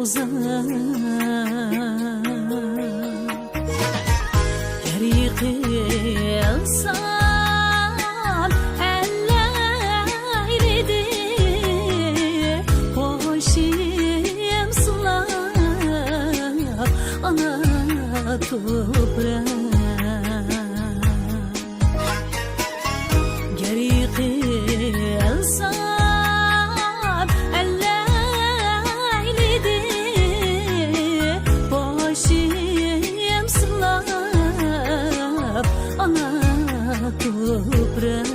uzak geri kılsam ellerdi hoşim sular ana toprak geri kılsam toprağım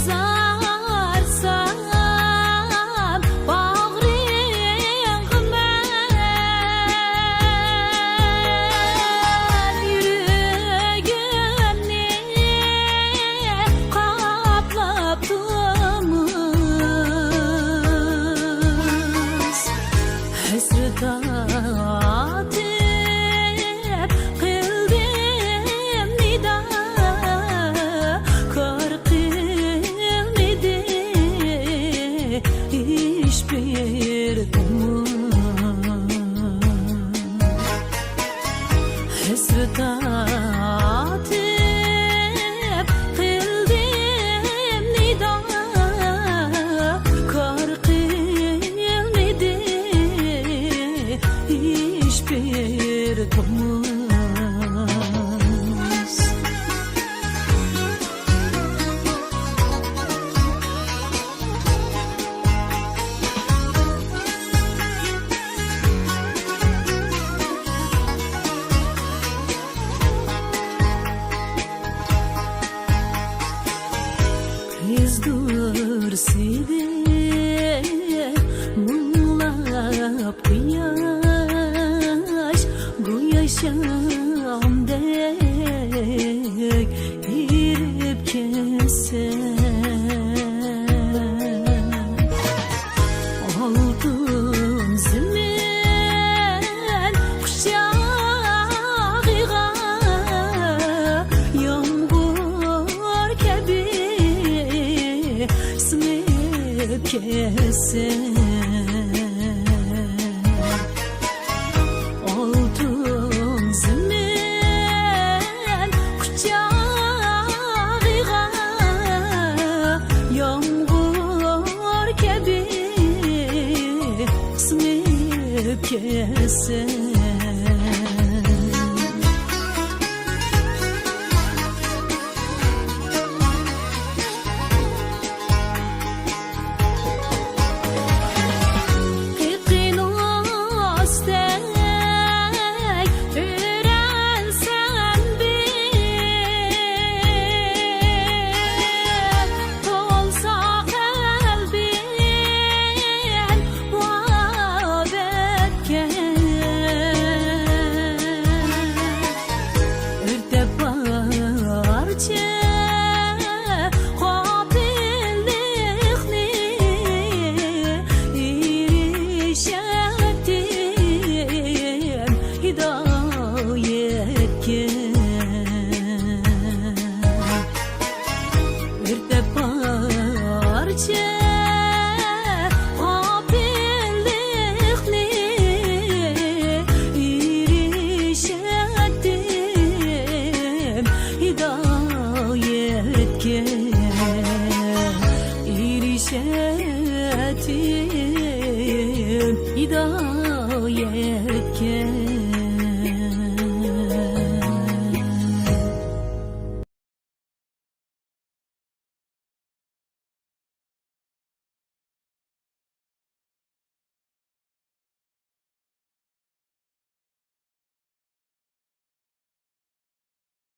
uzarsam bağrıma yüreğimni kaplap hasret atıp kıldım nida kar kılmadı hiçbir umut hasret atıp kıldım nida kar kılmadı hiçbir umut kızdır seni muğlap kıyaş bu yaşamdek girip keser oldum zaman kuşağıga yağmur gibi sınıp keser oldum zaman kucağıga yağmur gibi sınıp keser hidayetken